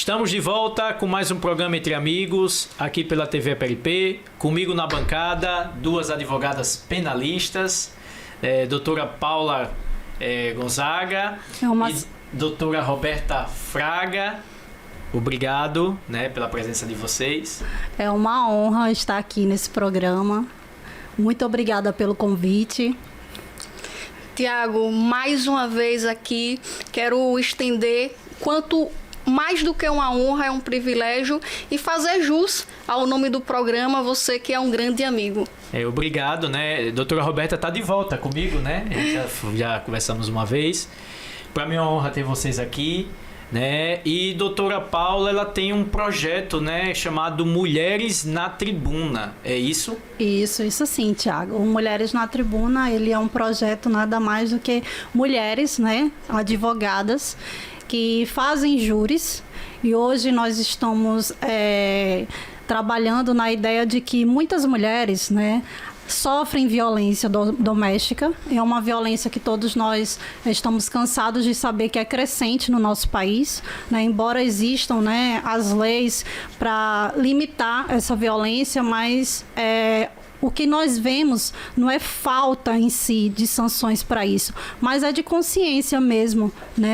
Estamos de volta com mais um programa Entre Amigos, aqui pela TV PLP. Comigo na bancada, duas advogadas penalistas, doutora Paula Gonzaga e doutora Roberta Fraga. Obrigado, pela presença de vocês. É uma honra estar aqui nesse programa. Muito obrigada pelo convite. Tiago, mais uma vez aqui, quero estender quanto mais do que uma honra, é um privilégio e fazer jus ao nome do programa, você que é um grande amigo. Obrigado, Doutora Roberta está de volta comigo, Já conversamos uma vez. Para mim é uma honra ter vocês aqui, E doutora Paula, ela tem um projeto, chamado Mulheres na Tribuna, é isso? Isso sim, Tiago. O Mulheres na Tribuna, ele é um projeto nada mais do que mulheres, advogadas, que fazem júris, e hoje nós estamos trabalhando na ideia de que muitas mulheres, sofrem violência doméstica. É uma violência que todos nós estamos cansados de saber que é crescente no nosso país, embora existam as leis para limitar essa violência, mas o que nós vemos não é falta em si de sanções para isso, mas é de consciência mesmo,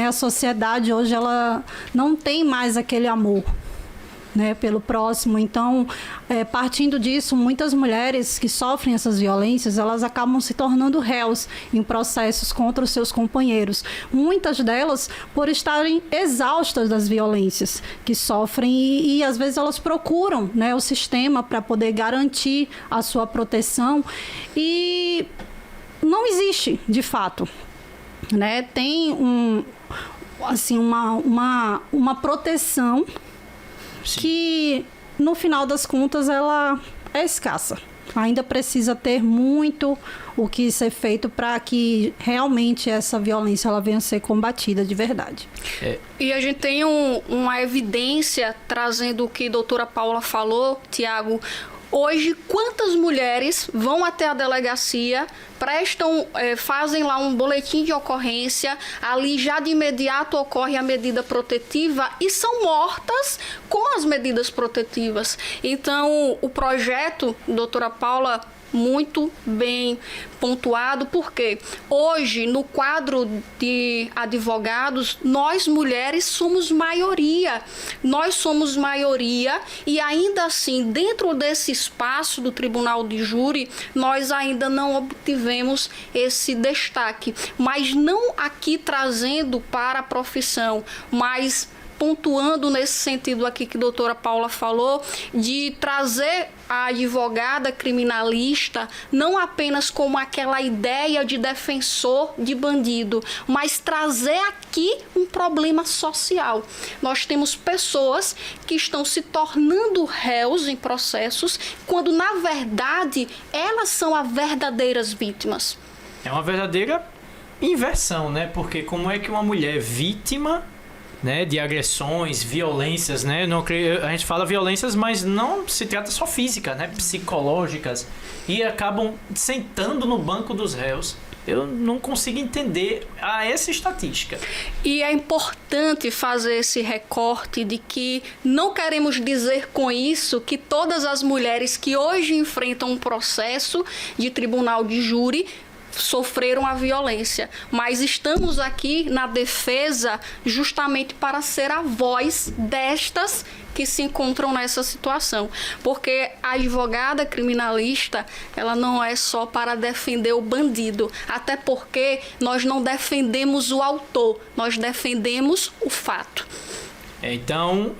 A sociedade hoje ela não tem mais aquele amor, pelo próximo. Então, partindo disso, muitas mulheres que sofrem essas violências, elas acabam se tornando réus em processos contra os seus companheiros. Muitas delas por estarem exaustas das violências que sofrem e às vezes elas procuram, o sistema para poder garantir a sua proteção e não existe, de fato, Tem uma proteção que, no final das contas, ela é escassa. Ainda precisa ter muito o que ser feito para que realmente essa violência ela venha a ser combatida de verdade. E a gente tem uma evidência trazendo o que a doutora Paula falou, Tiago. Hoje, quantas mulheres vão até a delegacia, fazem lá um boletim de ocorrência, ali já de imediato ocorre a medida protetiva e são mortas com as medidas protetivas. Então, o projeto, doutora Paula, muito bem pontuado, porque hoje, no quadro de advogados, nós mulheres somos maioria. Nós somos maioria e ainda assim, dentro desse espaço do Tribunal de Júri, nós ainda não obtivemos esse destaque. Mas não aqui trazendo para a profissão, mas pontuando nesse sentido aqui que a doutora Paula falou, de trazer a advogada criminalista não apenas como aquela ideia de defensor de bandido, mas trazer aqui um problema social. Nós temos pessoas que estão se tornando réus em processos, quando na verdade elas são as verdadeiras vítimas. É uma verdadeira inversão, Porque como é que uma mulher vítima de agressões, violências, a gente fala violências, mas não se trata só física, psicológicas, e acabam sentando no banco dos réus. Eu não consigo entender essa estatística. E é importante fazer esse recorte de que não queremos dizer com isso que todas as mulheres que hoje enfrentam um processo de tribunal de júri sofreram a violência, mas estamos aqui na defesa justamente para ser a voz destas que se encontram nessa situação, porque a advogada criminalista, ela não é só para defender o bandido, até porque nós não defendemos o autor, nós defendemos o fato. Então,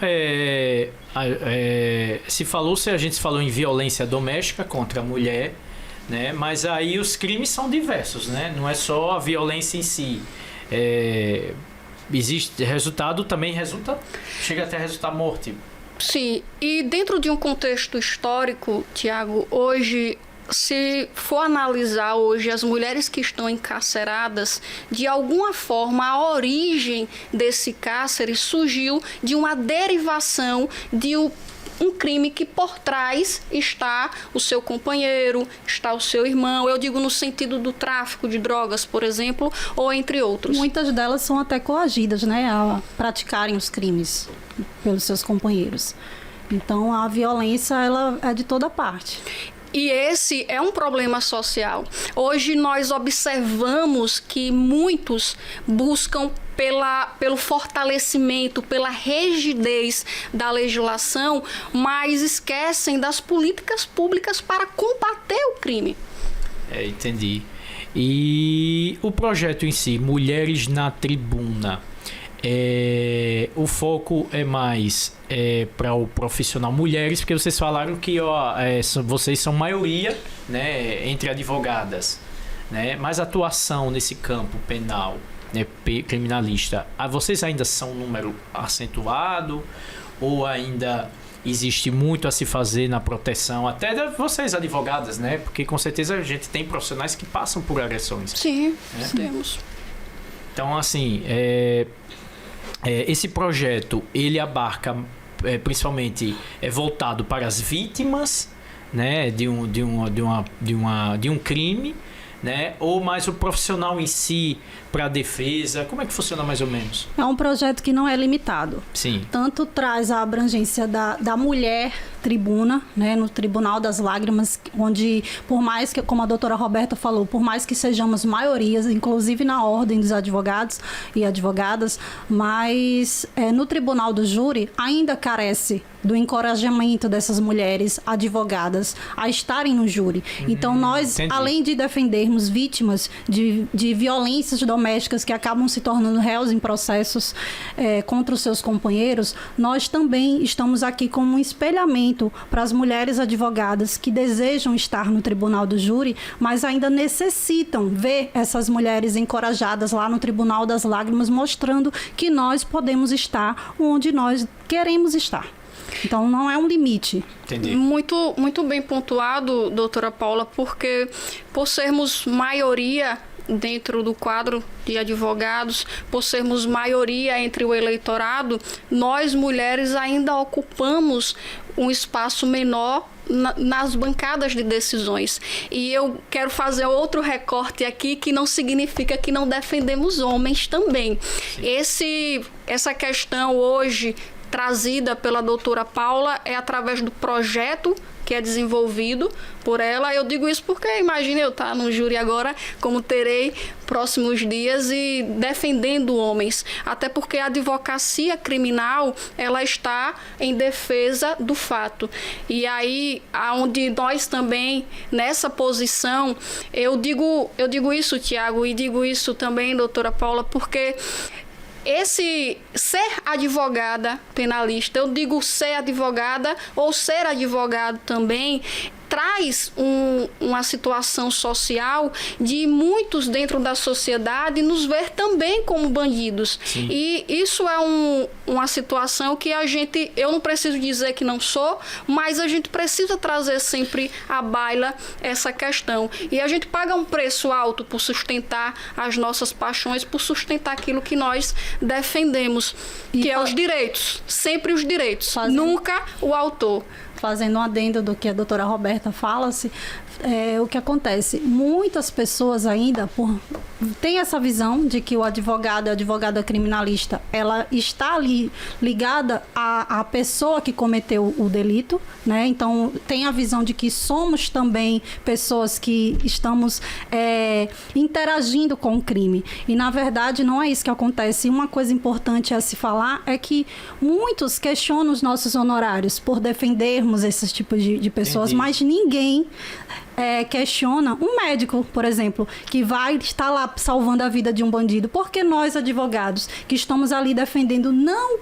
a gente falou em violência doméstica contra a mulher, mas aí os crimes são diversos, não é só a violência em si. Existe resultado, também chega até a resultar morte. Sim, e dentro de um contexto histórico, Tiago, hoje, se for analisar hoje as mulheres que estão encarceradas, de alguma forma a origem desse cárcere surgiu de uma derivação de um crime que por trás está o seu companheiro, está o seu irmão, eu digo no sentido do tráfico de drogas, por exemplo, ou entre outros. Muitas delas são até coagidas, a praticarem os crimes. pelos seus companheiros. Então, a violência, ela é de toda parte. E esse é um problema social. Hoje nós observamos que muitos buscam pelo fortalecimento, pela rigidez da legislação, mas esquecem das políticas públicas para combater o crime. Entendi. E o projeto em si, Mulheres na Tribuna, o foco é mais para o profissional mulheres, porque vocês falaram que vocês são maioria, né, entre advogadas, né, mas a atuação nesse campo penal, né, criminalista, vocês ainda são um número acentuado ou ainda existe muito a se fazer na proteção, até de vocês advogadas, né, porque com certeza a gente tem profissionais que passam por agressões. Sim, né? temos. Então, assim, esse projeto, ele abarca principalmente voltado para as vítimas, né, de um crime, né, ou mais o profissional em si para a defesa. Como é que funciona mais ou menos? É um projeto que não é limitado. Sim. Tanto traz a abrangência da mulher tribuna, né, no Tribunal das Lágrimas, onde, por mais que, como a doutora Roberta falou, por mais que sejamos maiorias, inclusive na ordem dos advogados e advogadas, mas no Tribunal do Júri ainda carece do encorajamento dessas mulheres advogadas a estarem no júri. Então, nós, entendi. além de defendermos vítimas de violências domésticas que acabam se tornando réus em processos contra os seus companheiros, nós também estamos aqui como um espelhamento para as mulheres advogadas que desejam estar no Tribunal do Júri, mas ainda necessitam ver essas mulheres encorajadas lá no Tribunal das Lágrimas, mostrando que nós podemos estar onde nós queremos estar. Então, não é um limite. Entendi. Muito, muito bem pontuado, doutora Paula, porque por sermos maioria dentro do quadro de advogados, por sermos maioria entre o eleitorado, nós mulheres ainda ocupamos um espaço menor nas bancadas de decisões. E eu quero fazer outro recorte aqui, que não significa que não defendemos homens também. Essa questão hoje trazida pela doutora Paula é através do projeto que é desenvolvido por ela. Eu digo isso porque imagine eu estar no júri agora, como terei próximos dias, e defendendo homens. Até porque a advocacia criminal, ela está em defesa do fato. E aí, onde nós também, nessa posição, eu digo isso, Tiago, e digo isso também, doutora Paula, porque esse ser advogada penalista, eu digo ser advogada ou ser advogado também, traz uma situação social de muitos dentro da sociedade nos ver também como bandidos. Sim. E isso é uma situação que eu não preciso dizer que não sou, mas a gente precisa trazer sempre à baila essa questão. E a gente paga um preço alto por sustentar as nossas paixões, por sustentar aquilo que nós defendemos, que é os direitos, sempre os direitos, nunca o autor. Fazendo um adendo do que a doutora Roberta fala-se, o que acontece? Muitas pessoas ainda têm essa visão de que o advogado, a advogada criminalista, ela está ali ligada à pessoa que cometeu o delito, né? Então, tem a visão de que somos também pessoas que estamos interagindo com o crime. E, na verdade, não é isso que acontece. E uma coisa importante a se falar é que muitos questionam os nossos honorários por defendermos esses tipos de pessoas, Entendi. mas ninguém questiona um médico, por exemplo, que vai estar lá salvando a vida de um bandido, porque nós, advogados, que estamos ali defendendo não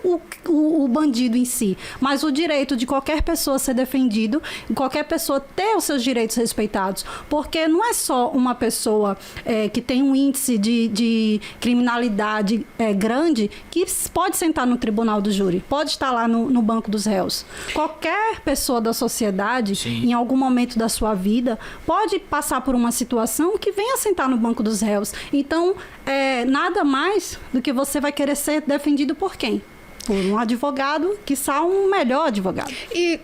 o bandido em si, mas o direito de qualquer pessoa ser defendido, qualquer pessoa ter os seus direitos respeitados, porque não é só uma pessoa que tem um índice de criminalidade grande que pode sentar no tribunal do júri, pode estar lá no banco dos réus. Qualquer pessoa da sociedade, Sim. em algum momento da sua vida, pode passar por uma situação que venha sentar no banco dos réus. Então, nada mais do que você vai querer ser defendido por quem? Por um advogado, quiçá um melhor advogado. E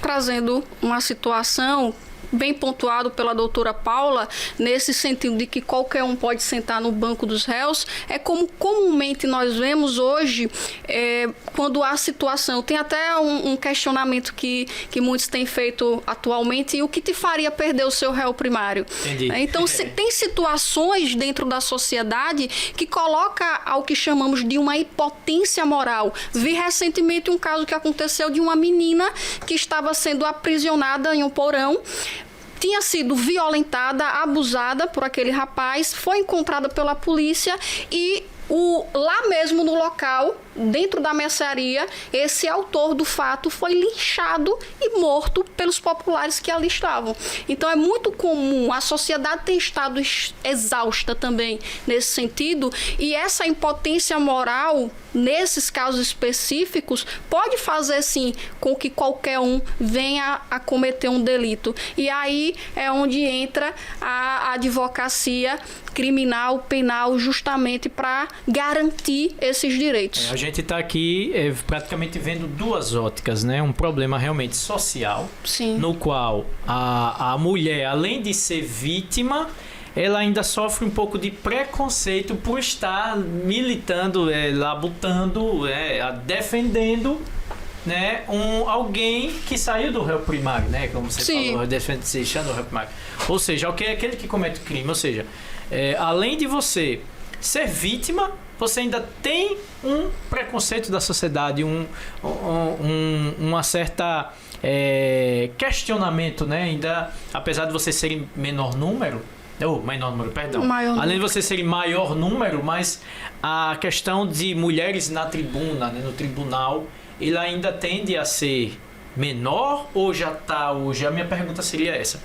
trazendo uma situação bem pontuado pela doutora Paula, nesse sentido de que qualquer um pode sentar no banco dos réus, é como comumente nós vemos hoje, quando há situação. Tem até um questionamento que muitos têm feito atualmente: e o que te faria perder o seu réu primário? Entendi. Então, tem situações dentro da sociedade que coloca ao que chamamos de uma impotência moral. Vi recentemente um caso que aconteceu de uma menina que estava sendo aprisionada em um porão, tinha sido violentada, abusada por aquele rapaz, foi encontrada pela polícia e lá mesmo no local, dentro da mercearia, esse autor do fato foi linchado e morto pelos populares que ali estavam. Então é muito comum, a sociedade tem estado exausta também nesse sentido, e essa impotência moral, nesses casos específicos, pode fazer sim com que qualquer um venha a cometer um delito. E aí é onde entra a advocacia criminal, penal, justamente para garantir esses direitos. A gente está aqui praticamente vendo duas óticas, né? Um problema realmente social, sim, no qual a mulher, além de ser vítima, ela ainda sofre um pouco de preconceito por estar militando, labutando, defendendo, né, alguém que saiu do réu primário, né? Como você sim, falou, deixando o réu primário. Ou seja, aquele que comete crime. Ou seja, além de você ser vítima, você ainda tem um preconceito da sociedade, uma certa questionamento, né? Ainda, apesar de você ser em menor número, além de você ser em maior número, mas a questão de mulheres na tribuna, né, no tribunal, ele ainda tende a ser menor ou já está hoje? A minha pergunta seria essa: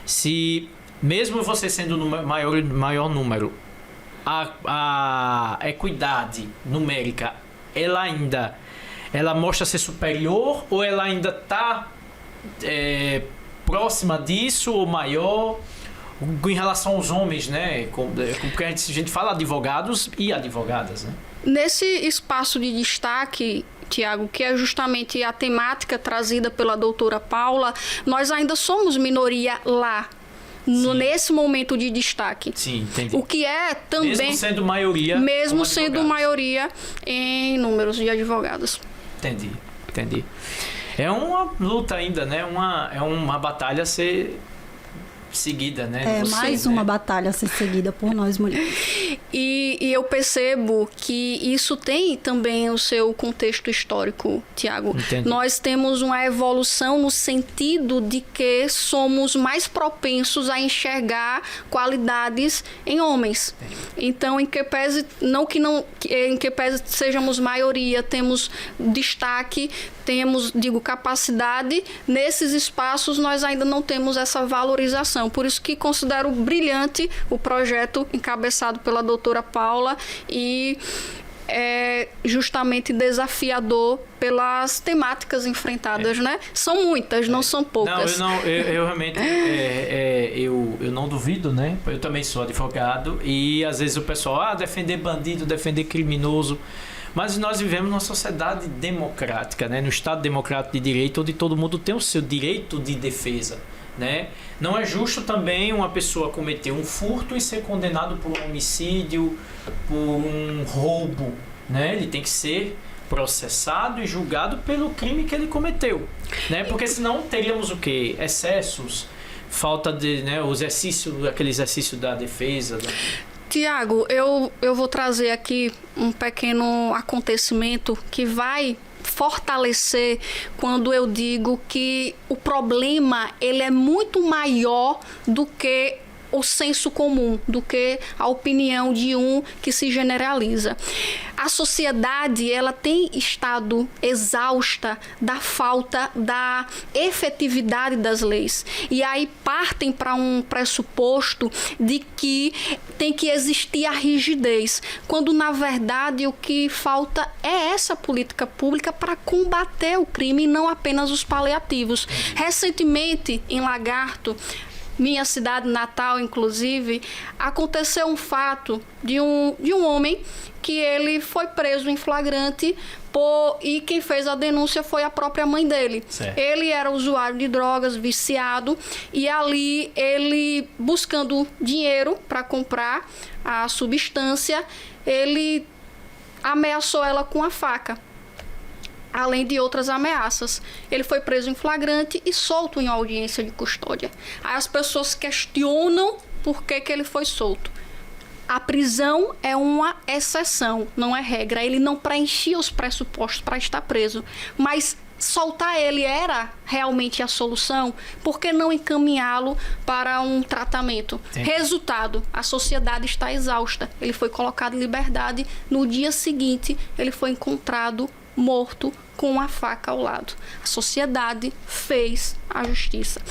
se mesmo você sendo maior número, a equidade numérica, ela mostra ser superior, ou ela ainda está próxima disso ou maior em relação aos homens, né? Porque a gente fala advogados e advogadas, né? Nesse espaço de destaque, Tiago, que é justamente a temática trazida pela doutora Paula, nós ainda somos minoria lá, nesse momento de destaque. Sim, entendi. O que é também... Mesmo sendo maioria... Mesmo sendo maioria em números de advogados. Entendi. É uma luta ainda, né? É uma batalha a ser seguida, né? Mais uma batalha a ser seguida por nós mulheres. E eu percebo que isso tem também o seu contexto histórico, Tiago. Nós temos uma evolução no sentido de que somos mais propensos a enxergar qualidades em homens. Então, em que pese sejamos maioria, temos destaque, temos, capacidade, nesses espaços nós ainda não temos essa valorização. Por isso que considero brilhante o projeto encabeçado pela doutora Paula e é justamente desafiador pelas temáticas enfrentadas, né? São muitas, não são poucas. Eu realmente eu não duvido, né? Eu também sou advogado e às vezes o pessoal defender bandido, defender criminoso. Mas nós vivemos numa sociedade democrática, né? No Estado democrático de direito, onde todo mundo tem o seu direito de defesa, né? Não é justo também uma pessoa cometer um furto e ser condenado por um homicídio, por um roubo, né? Ele tem que ser processado e julgado pelo crime que ele cometeu, né? Porque senão teríamos o quê? Excessos, falta de, né, aquele exercício da defesa. Tiago, eu vou trazer aqui um pequeno acontecimento que vai fortalecer quando eu digo que o problema ele é muito maior do que o senso comum, do que a opinião de um que se generaliza. A sociedade, ela tem estado exausta da falta da efetividade das leis. E aí partem para um pressuposto de que tem que existir a rigidez, quando na verdade o que falta é essa política pública para combater o crime e não apenas os paliativos. Recentemente, em Lagarto, minha cidade natal, inclusive, aconteceu um fato de um homem que ele foi preso em flagrante e quem fez a denúncia foi a própria mãe dele. Certo. Ele era usuário de drogas, viciado, e ali ele, buscando dinheiro para comprar a substância, ele ameaçou ela com a faca, além de outras ameaças. Ele foi preso em flagrante e solto em audiência de custódia. Aí as pessoas questionam por que ele foi solto. A prisão é uma exceção, não é regra. Ele não preenchia os pressupostos para estar preso. Mas soltar ele era realmente a solução? Por que não encaminhá-lo para um tratamento? Sim. Resultado, a sociedade está exausta. Ele foi colocado em liberdade. No dia seguinte, ele foi encontrado morto com uma faca ao lado. A sociedade fez a justiça.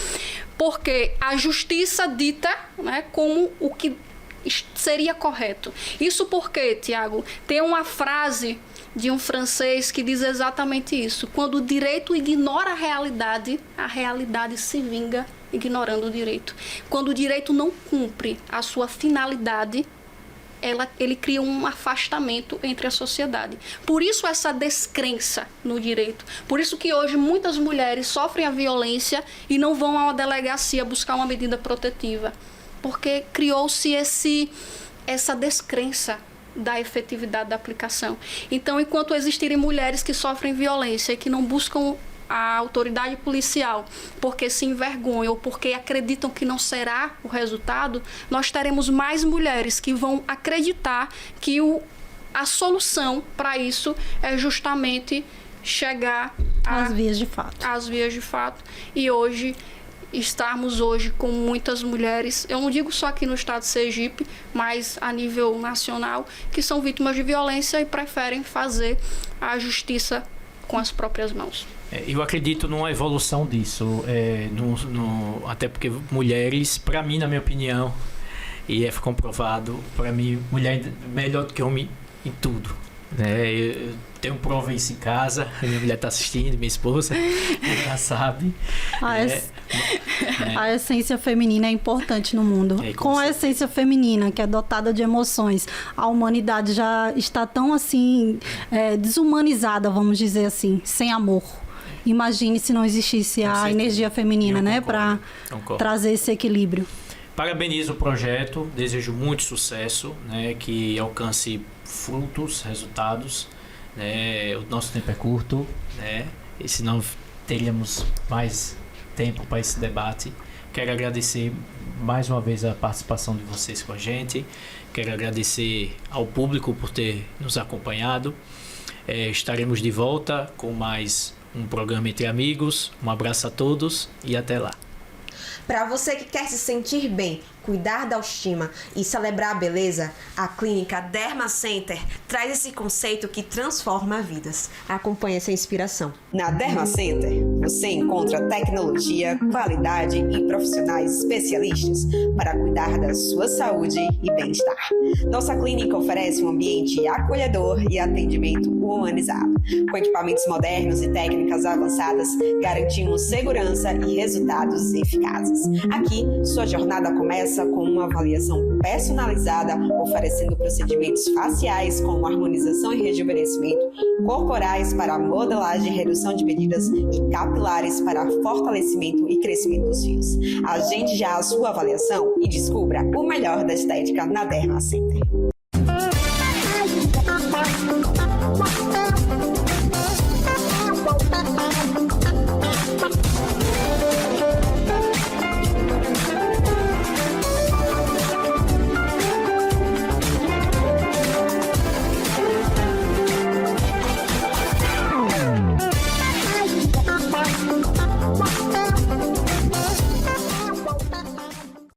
Porque a justiça dita, né, como o que seria correto. Isso porque, Tiago, tem uma frase de um francês que diz exatamente isso. Quando o direito ignora a realidade se vinga ignorando o direito. Quando o direito não cumpre a sua finalidade, ele cria um afastamento entre a sociedade. Por isso essa descrença no direito. Por isso que hoje muitas mulheres sofrem a violência e não vão a uma delegacia buscar uma medida protetiva. Porque criou-se essa descrença da efetividade da aplicação. Então, enquanto existirem mulheres que sofrem violência e que não buscam a autoridade policial porque se envergonham ou porque acreditam que não será o resultado, nós teremos mais mulheres que vão acreditar que a solução para isso é justamente chegar às vias de fato. Às vias de fato. E estarmos hoje com muitas mulheres, eu não digo só aqui no estado de Sergipe, mas a nível nacional, que são vítimas de violência e preferem fazer a justiça com as próprias mãos. Eu acredito numa evolução disso, até porque mulheres, para mim, na minha opinião, e é comprovado, para mim, mulher é melhor do que homem em tudo. Eu tenho prova isso em casa, minha mulher está assistindo, minha esposa já sabe. A essência feminina é importante no mundo. Com a essência feminina, que é dotada de emoções, a humanidade já está tão assim desumanizada, vamos dizer assim, sem amor. Imagine se não existisse a energia feminina, né, para trazer esse equilíbrio. Parabenizo o projeto, desejo muito sucesso, né, que alcance frutos, resultados, né, o nosso tempo é curto, né, e senão teríamos mais tempo para esse debate. Quero agradecer mais uma vez a participação de vocês com a gente, quero agradecer ao público por ter nos acompanhado, estaremos de volta com mais um programa Entre Amigos. Um abraço a todos e até lá. Para você que quer se sentir bem, cuidar da autoestima e celebrar a beleza, a clínica Derma Center traz esse conceito que transforma vidas. Acompanhe essa inspiração. Na Derma Center, você encontra tecnologia, qualidade e profissionais especialistas para cuidar da sua saúde e bem-estar. Nossa clínica oferece um ambiente acolhedor e atendimento humanizado. Com equipamentos modernos e técnicas avançadas, garantimos segurança e resultados eficazes. Aqui, sua jornada começa com uma avaliação personalizada, oferecendo procedimentos faciais como harmonização e rejuvenescimento, corporais para modelagem e redução de medidas e capilares para fortalecimento e crescimento dos fios. Agende já a sua avaliação e descubra o melhor da estética na Derma Center.